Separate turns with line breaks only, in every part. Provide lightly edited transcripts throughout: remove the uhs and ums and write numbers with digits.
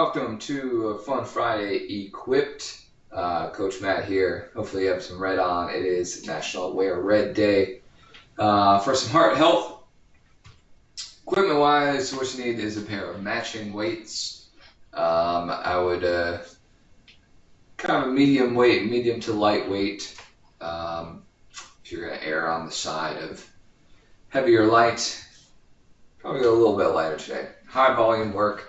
welcome to a Fun Friday Equipped. Coach Matt here. Hopefully you have some red on. It is National Wear Red Day. For some heart health, equipment-wise, what you need is a pair of matching weights. I would kind of a medium weight, medium to light weight. If you're going to err on the side of heavier light, probably go a little bit lighter today. High volume work.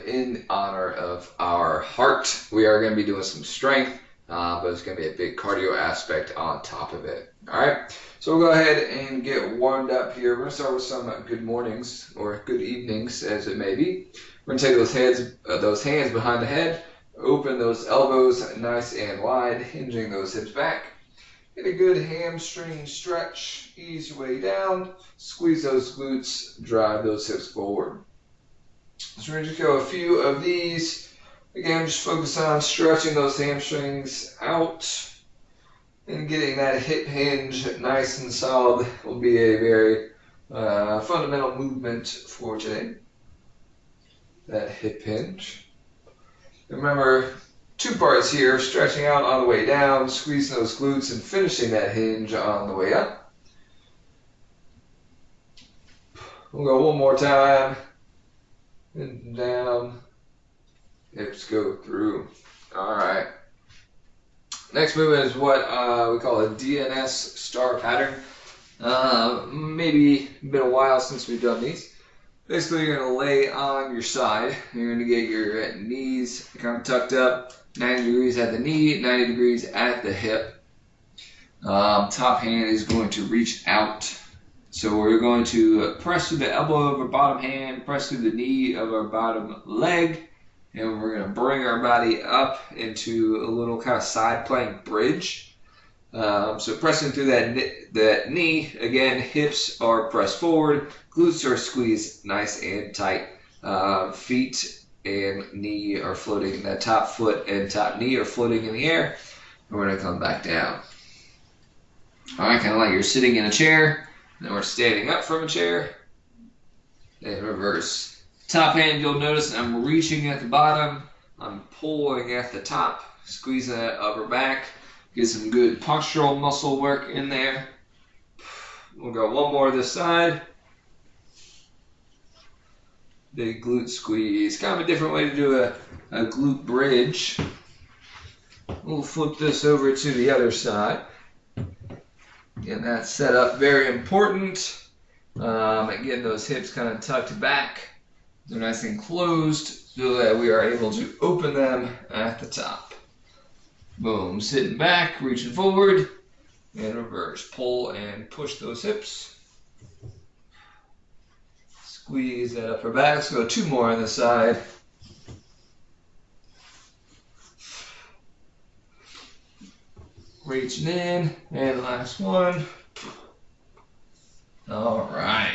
In honor of our heart, we are going to be doing some strength, but it's going to be a big cardio aspect on top of it. All right, so we'll go ahead and get warmed up here. We're going to start with some good mornings or good evenings, as it may be. We're going to take those hands behind the head, open those elbows nice and wide, hinging those hips back. Get a good hamstring stretch, ease your way down, squeeze those glutes, drive those hips forward. So we're going to just go a few of these. Again, just focus on stretching those hamstrings out and getting that hip hinge nice and solid will be a very fundamental movement for today. That hip hinge. Remember, two parts here, stretching out on the way down, squeezing those glutes and finishing that hinge on the way up. We'll go one more time. And down, hips go through. All right. Next movement is what we call a DNS star pattern. Maybe been a while since we've done these. Basically, you're going to lay on your side. You're going to get your knees kind of tucked up, 90 degrees at the knee, 90 degrees at the hip. Top hand is going to reach out. So we're going to press through the elbow of our bottom hand, press through the knee of our bottom leg, and we're going to bring our body up into a little kind of side plank bridge. So pressing through that knee, again, hips are pressed forward, glutes are squeezed nice and tight. Feet and knee are floating, that top foot and top knee are floating in the air, and we're going to come back down. All right, kind of like you're sitting in a chair. Then we're standing up from a chair, and reverse. Top hand, you'll notice I'm reaching at the bottom, I'm pulling at the top, squeezing that upper back, get some good postural muscle work in there. We'll go one more this side. Big glute squeeze, kind of a different way to do a glute bridge. We'll flip this over to the other side. Getting that set up, very important. Getting those hips kind of tucked back. They're nice and closed so that we are able to open them at the top. Boom, sitting back, reaching forward, and reverse. Pull and push those hips. Squeeze that upper back. Let's go two more on the side. Reaching in, and last one. All right.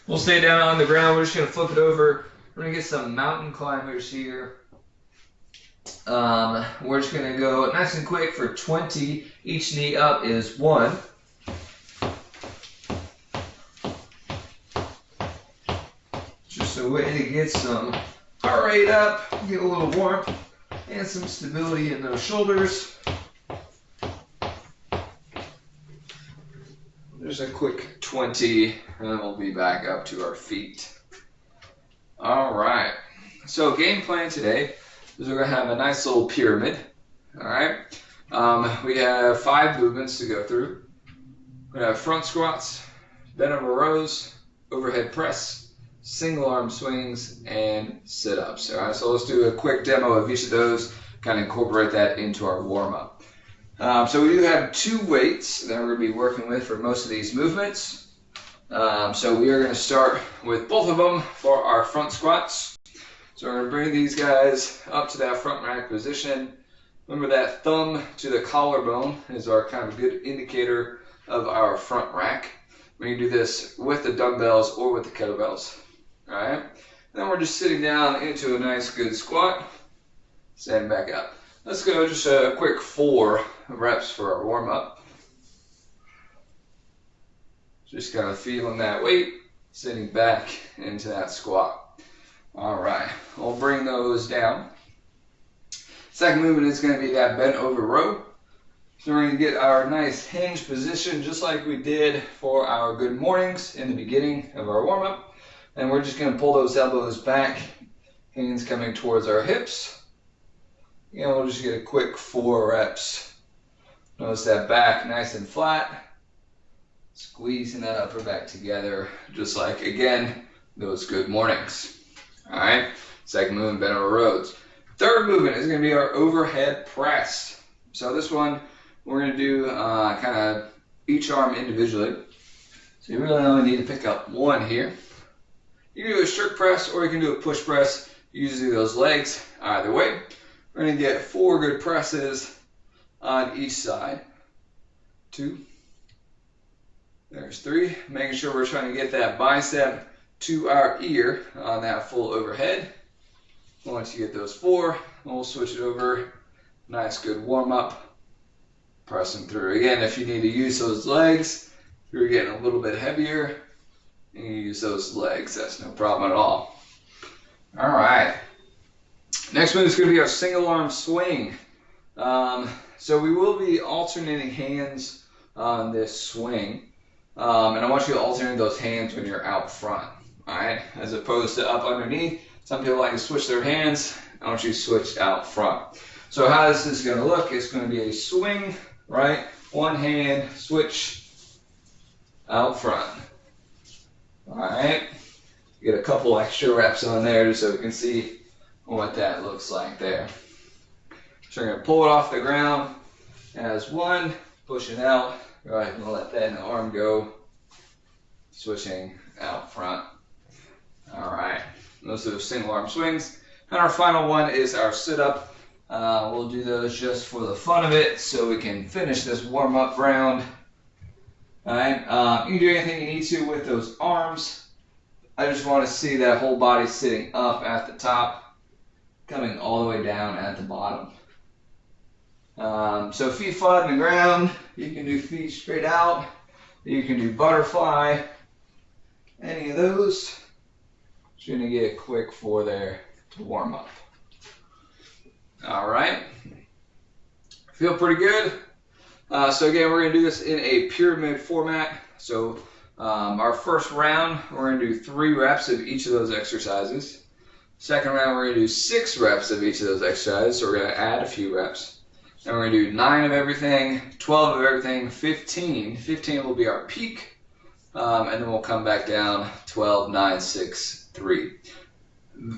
We'll stay down on the ground. We're just going to flip it over. We're going to get some mountain climbers here. We're just going to go nice and quick for 20. Each knee up is 1. Just a way to get some heart rate up, get a little warmth, and some stability in those shoulders. Just a quick 20, and then we'll be back up to our feet. All right. So game plan today is we're going to have a nice little pyramid. All right. We have 5 movements to go through. We're going to have front squats, bent over rows, overhead press, single arm swings, and sit-ups. All right. So let's do a quick demo of each of those, kind of incorporate that into our warm-up. So we do have 2 weights that we're going to be working with for most of these movements. So we are going to start with both of them for our front squats. So we're going to bring these guys up to that front rack position. Remember that thumb to the collarbone is our kind of good indicator of our front rack. We can do this with the dumbbells or with the kettlebells. All right. Then we're just sitting down into a nice good squat. Stand back up. Let's go just a quick 4 reps for our warm-up. Just kind of feeling that weight, sitting back into that squat. All right, we'll bring those down. Second movement is going to be that bent over row. So we're going to get our nice hinge position just like we did for our good mornings in the beginning of our warm-up. And we're just going to pull those elbows back, hands coming towards our hips. And we'll just get a quick 4 reps. Notice that back nice and flat. Squeezing that upper back together, just like, again, those good mornings. All right, second movement, bent over rows. Third movement is going to be our overhead press. So this one, we're going to do kind of each arm individually. So you really only need to pick up one here. You can do a strict press or you can do a push press. Usually those legs, either way. We're going to get 4 good presses on each side. 2. There's 3. Making sure we're trying to get that bicep to our ear on that full overhead. Once you get those 4, we'll switch it over. Nice good warm up. Pressing through. Again, if you need to use those legs, if you're getting a little bit heavier, you can use those legs. That's no problem at all. All right. Next move is going to be our single arm swing. So we will be alternating hands on this swing. And I want you to alternate those hands when you're out front. All right. As opposed to up underneath. Some people like to switch their hands. I want you to switch out front. So how this is going to look, it's going to be a swing, right? One hand, switch, out front. All right. Get a couple extra reps on there just so we can see what that looks like there. So we're going to pull it off the ground as 1, push it out. Go ahead and let that arm go. Switching out front. All right. Those are those single arm swings. And our final one is our sit-up. We'll do those just for the fun of it so we can finish this warm-up round. All right. You can do anything you need to with those arms. I just want to see that whole body sitting up at the top, coming all the way down at the bottom. So feet flat on the ground. You can do feet straight out. You can do butterfly. Any of those. Just going to get a quick 4 there to warm up. All right. Feel pretty good. So again, we're going to do this in a pyramid format. So our first round, we're going to do 3 reps of each of those exercises. Second round, we're going to do 6 reps of each of those exercises. So we're going to add a few reps. And we're going to do 9 of everything, 12 of everything, 15. 15 will be our peak. And then we'll come back down 12, 9, 6, 3.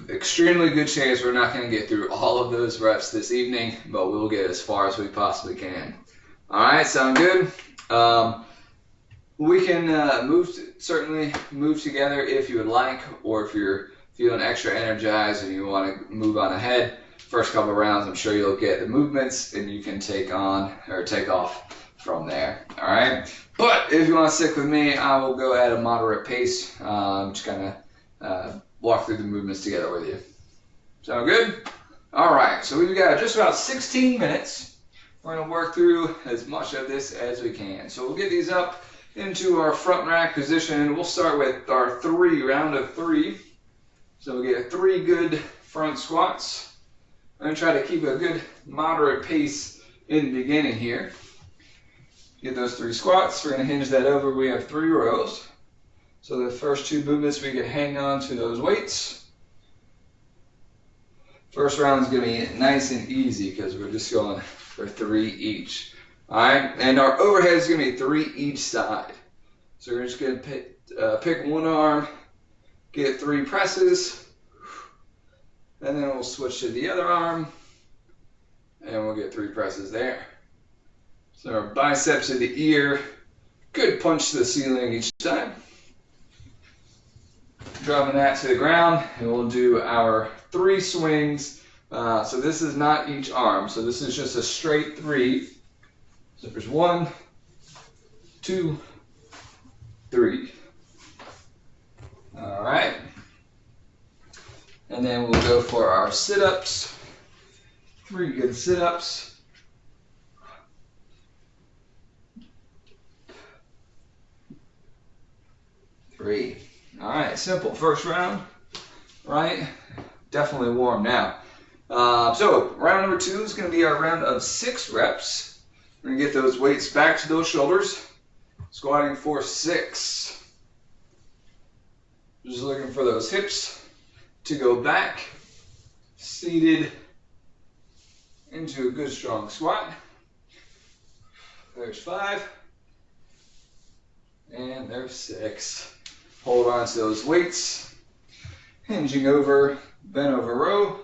Extremely good chance we're not going to get through all of those reps this evening, but we'll get as far as we possibly can. All right, sound good? We can certainly move together if you would like, or if you're feeling extra energized and you want to move on ahead. First couple of rounds, I'm sure you'll get the movements and you can take on or take off from there. All right. But if you want to stick with me, I will go at a moderate pace. Just kind of walk through the movements together with you. Sound good? All right. So we've got just about 16 minutes. We're going to work through as much of this as we can. So we'll get these up into our front rack position. We'll start with our round of 3. So we'll get 3 good front squats. I'm going to try to keep a good moderate pace in the beginning here. Get those 3 squats. We're going to hinge that over. We have 3 rows. So the first 2 movements, we can hang on to those weights. First round is going to be nice and easy because we're just going for 3 each. All right, and our overhead is going to be 3 each side. So we're just going to pick one arm, get 3 presses. And then we'll switch to the other arm, and we'll get 3 presses there. So our biceps to the ear, good punch to the ceiling each time. Dropping that to the ground, and we'll do our 3 swings. So this is not each arm, so this is just a straight 3. So there's 1, 2, 3. All right. And then we'll go for our sit-ups. 3 good sit-ups. All right, simple. First round, right? definitely warm now. So round number 2 is going to be our round of 6 reps. We're going to get those weights back to those shoulders, squatting for 6. Just looking for those hips to go back, seated into a good strong squat. There's 5, and there's 6. Hold on to those weights, hinging over, bent over row,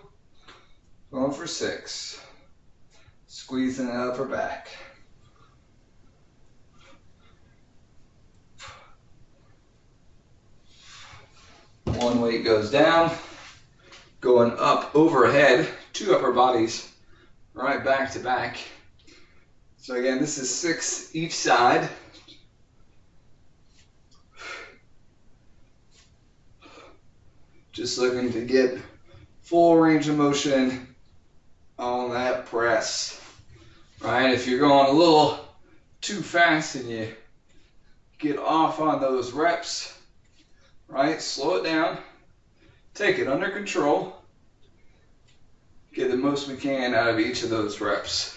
going for 6. Squeezing the upper back. One weight goes down, going up overhead, 2 upper bodies, right back to back. So again, this is 6 each side. Just looking to get full range of motion on that press. Right? If you're going a little too fast and you get off on those reps, right? Slow it down, take it under control, get the most we can out of each of those reps.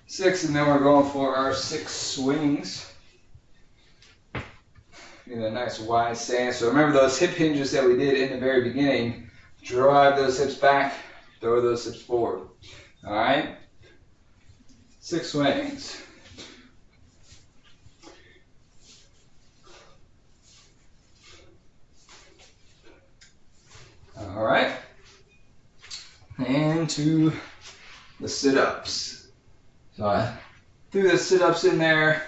6, and then we're going for our 6 swings. In a nice wide stance. So remember those hip hinges that we did in the very beginning. Drive those hips back, throw those hips forward. All right? 6 swings. All right. And to the sit-ups. So I threw the sit-ups in there.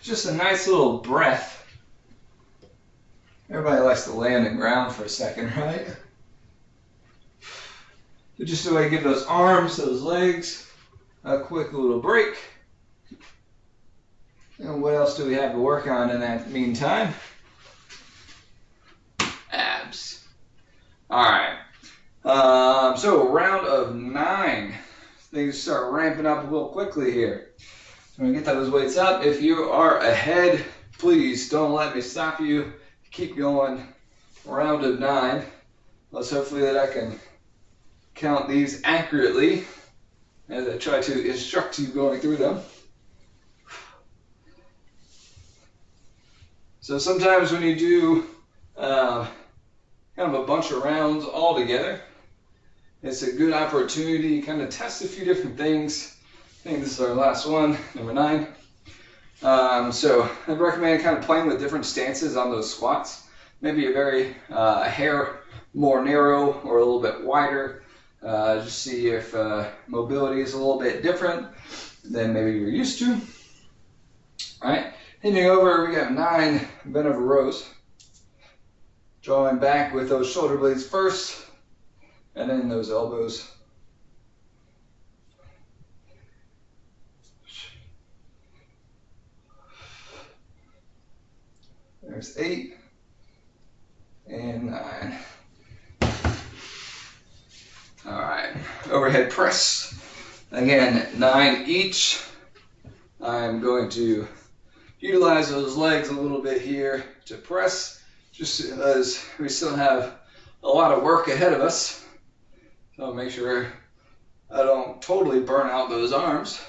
Just a nice little breath. Everybody likes to lay on the ground for a second, right? So just a way to give those arms, those legs, a quick little break. And what else do we have to work on in that meantime? Abs. All right. So round of 9. Things start ramping up a little quickly here. I'm going to get those weights up. If you are ahead, please don't let me stop you. Keep going. Round of 9. Let's hopefully that I can count these accurately as I try to instruct you going through them. So sometimes when you do kind of a bunch of rounds all together, it's a good opportunity to kind of test a few different things. I think this is our last one, number 9. So I'd recommend kind of playing with different stances on those squats. Maybe a hair more narrow or a little bit wider. Just see if mobility is a little bit different than maybe you're used to. All right, hinging over, we got 9 bent over rows. Drawing back with those shoulder blades first, and then those elbows. There's 8 and 9. All right, overhead press. Again, 9 each. I'm going to utilize those legs a little bit here to press, just as we still have a lot of work ahead of us. So make sure I don't totally burn out those arms.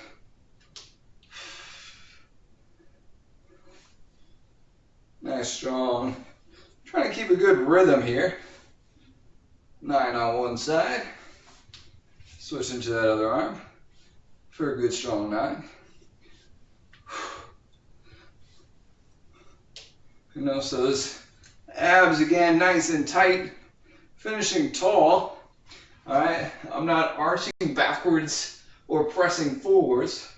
Nice, strong. Trying to keep a good rhythm here. 9 on one side. Switching to that other arm for a good strong 9. You know, so those abs again, nice and tight. Finishing tall. All right, I'm not arching backwards or pressing forwards,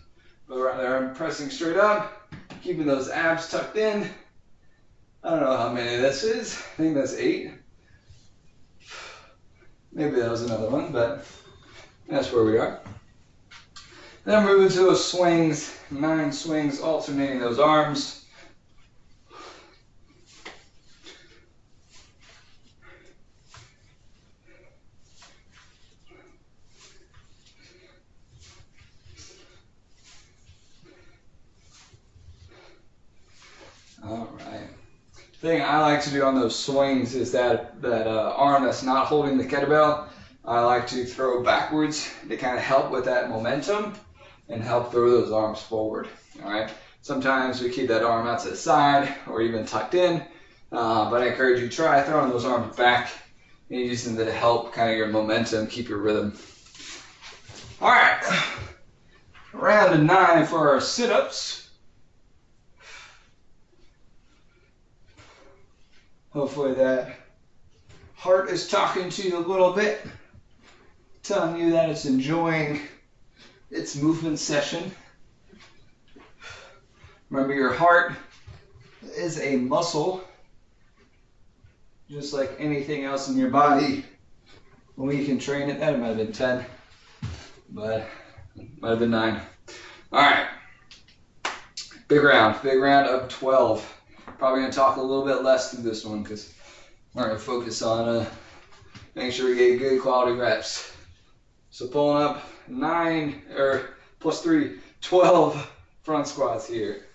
but rather I'm pressing straight up, keeping those abs tucked in. I don't know how many this is. I think that's 8. Maybe that was another one, but that's where we are. Then moving to those swings, 9 swings, alternating those arms. All right.
thing I like to do on those swings is that arm that's not holding the kettlebell, I like to throw backwards to kind of help with that momentum and help throw those arms forward. All right. Sometimes we keep that arm out to the side or even tucked in, but I encourage you to try throwing those arms back and using them to help kind of your momentum, keep your rhythm. All right, round of 9 for our sit-ups. Hopefully that heart is talking to you a little bit, telling you that it's enjoying its movement session. Remember, your heart is a muscle, just like anything else in your body. When we can train it, that might have been 10, but it might have been 9. All right, big round of 12. Probably gonna talk a little bit less through this one because we're gonna focus on making sure we get good quality reps. So pulling up 9 or plus 3, 12 front squats here.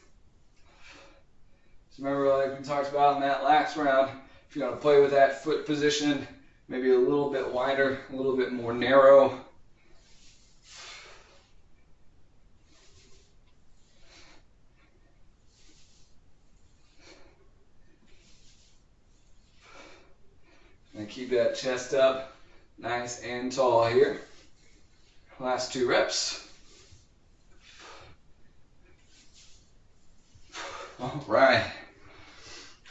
So remember, like we talked about in that last round, if you want to play with that foot position, maybe a little bit wider, a little bit more narrow. And keep that chest up nice and tall here. Last 2 reps. All right.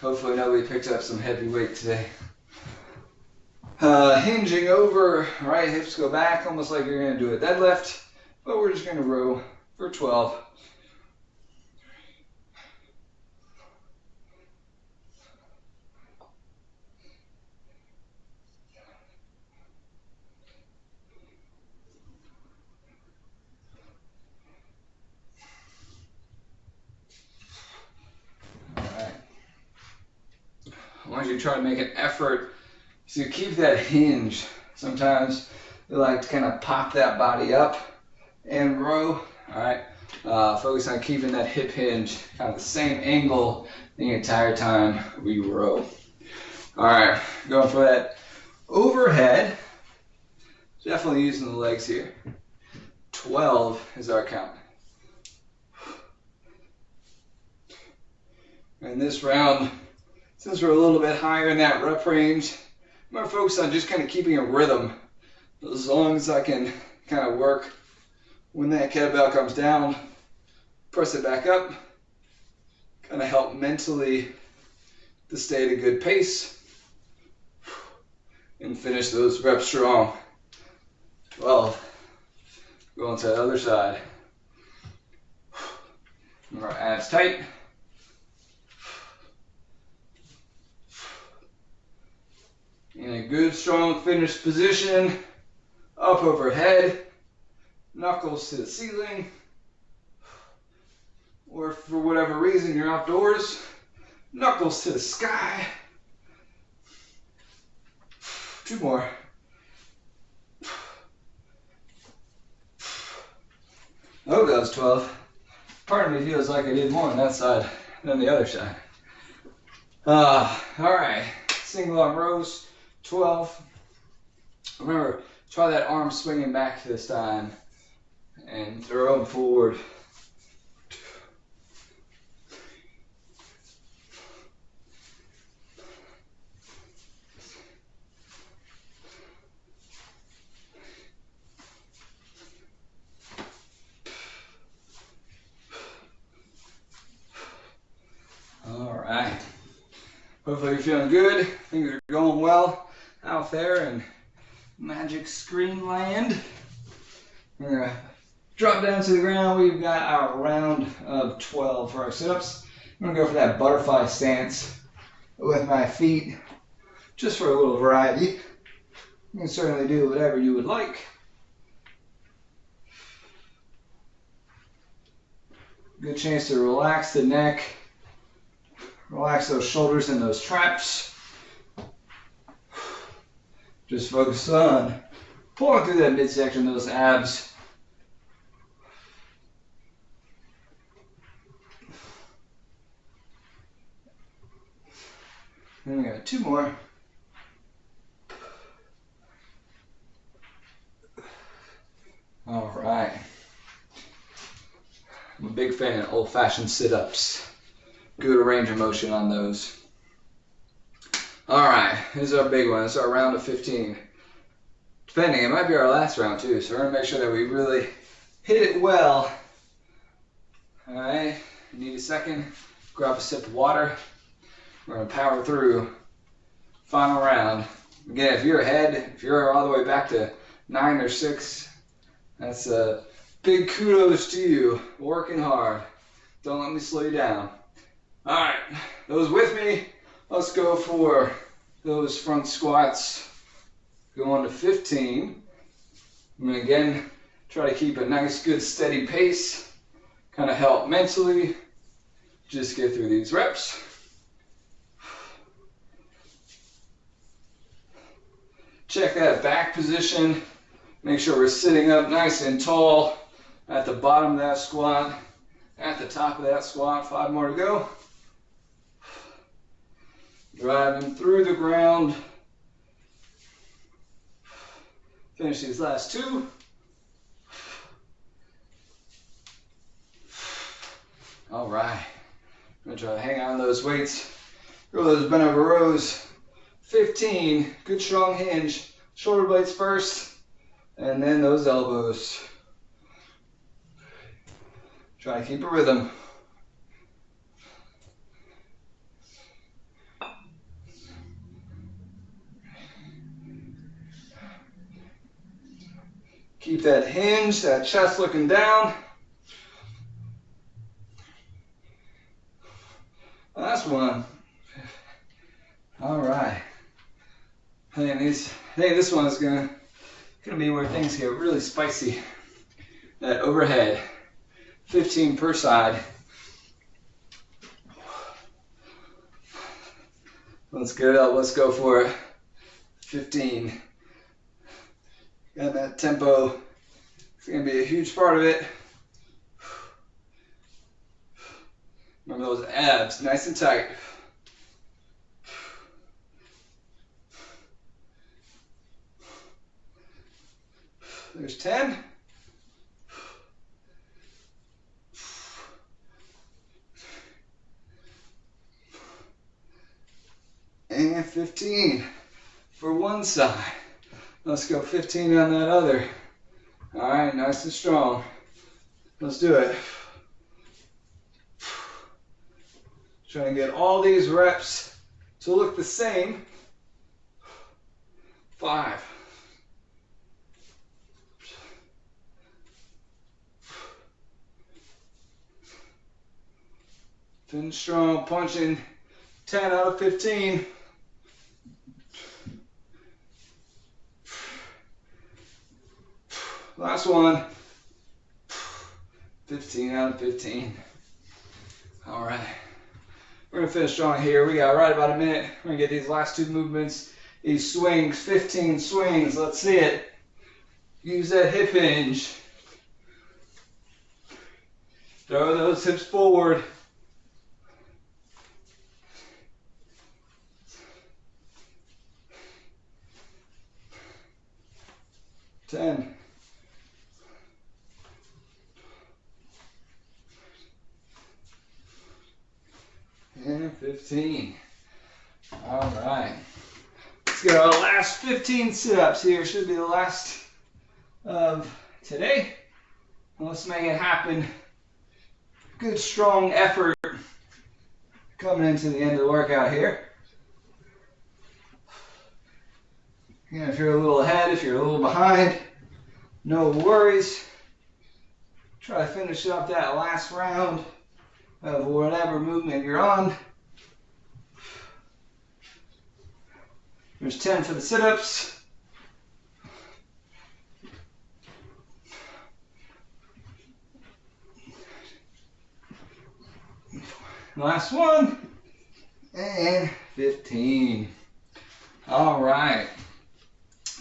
Hopefully nobody picked up some heavy weight today. Hinging over, right hips go back, almost like you're gonna do a deadlift, but we're just gonna row for 12. I want you to try to make an effort to keep that hinge. Sometimes we like to kind of pop that body up and row. All right, focus on keeping that hip hinge kind of the same angle the entire time we row. All right, going for that overhead. Definitely using the legs here. 12 is our count. And this round, since we're a little bit higher in that rep range, I'm going to focus on just kind of keeping a rhythm. As long as I can kind of work when that kettlebell comes down, press it back up, kind of help mentally to stay at a good pace and finish those reps strong. 12. Going to the other side. Our abs tight. In a good, strong, finished position, up overhead, knuckles to the ceiling, or if for whatever reason you're outdoors, knuckles to the sky. 2 more. Oh, that was 12. Part of me feels like I did more on that side than the other side. All right, single arm rows. 12. Remember, try that arm swinging back this time and throw them forward. All right. Hopefully you're feeling good. Things are going well out there in Magic Screen Land. We're gonna drop down to the ground. We've got our round of 12 for our sit-ups. I'm gonna go for that butterfly stance with my feet, just for a little variety. You can certainly do whatever you would like. Good chance to relax the neck, relax those shoulders and those traps. Just focus on pulling through that midsection, those abs. And we got 2 more. All right. I'm a big fan of old-fashioned sit-ups. Good range of motion on those. All right, this is our big one. This is our round of 15. Depending, it might be our last round too, so we're gonna make sure that we really hit it well. All right, you need a second, grab a sip of water. We're gonna power through final round. Again, if you're ahead, if you're all the way back to 9 or 6, that's a big kudos to you, working hard. Don't let me slow you down. All right, those with me, let's go for those front squats. Going to 15. I'm gonna again try to keep a nice, good, steady pace. Kind of help mentally. Just get through these reps. Check that back position. Make sure we're sitting up nice and tall at the bottom of that squat, at the top of that squat. 5 more to go. Driving through the ground. Finish these last 2. All right. I'm gonna try to hang on to those weights. Go those bent over rows. 15. Good strong hinge. Shoulder blades first, and then those elbows. Try to keep a rhythm. Keep that hinge, that chest looking down. Last one. All right. I think this one is gonna be where things get really spicy. That overhead, 15 per side. Let's get it up. Let's go for it. 15. Got that tempo. It's gonna be a huge part of it. Remember those abs, nice and tight. There's 10. And 15 for one side. Let's go 15 on that other. All right, nice and strong. Let's do it. Trying to get all these reps to look the same. 5. Finish strong, punching 10 out of 15. Last one. 15 out of 15. All right. We're going to finish strong here. We got right about a minute. We're going to get these last 2 movements. These swings, 15 swings. Let's see it. Use that hip hinge. Throw those hips forward. Ten. And 15. All right. Let's get our last 15 sit-ups here. Should be the last of today. Let's make it happen. Good strong effort coming into the end of the workout here. Again, if you're a little ahead, if you're a little behind, no worries. Try to finish up that last round of whatever movement you're on. There's 10 for the sit-ups. Last one. And 15. All right.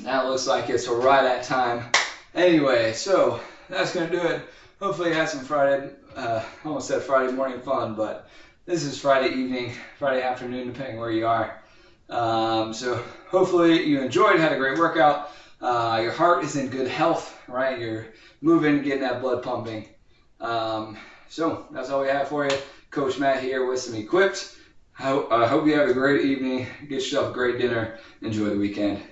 That looks like it's right at time. Anyway, so that's going to do it. Hopefully you had some Friday, almost said Friday morning fun, but this is Friday evening, Friday afternoon, depending where you are. So hopefully you enjoyed, had a great workout. Your heart is in good health, right? You're moving, getting that blood pumping. So that's all we have for you. Coach Matt here with some Equipped. I hope you have a great evening. Get yourself a great dinner. Enjoy the weekend.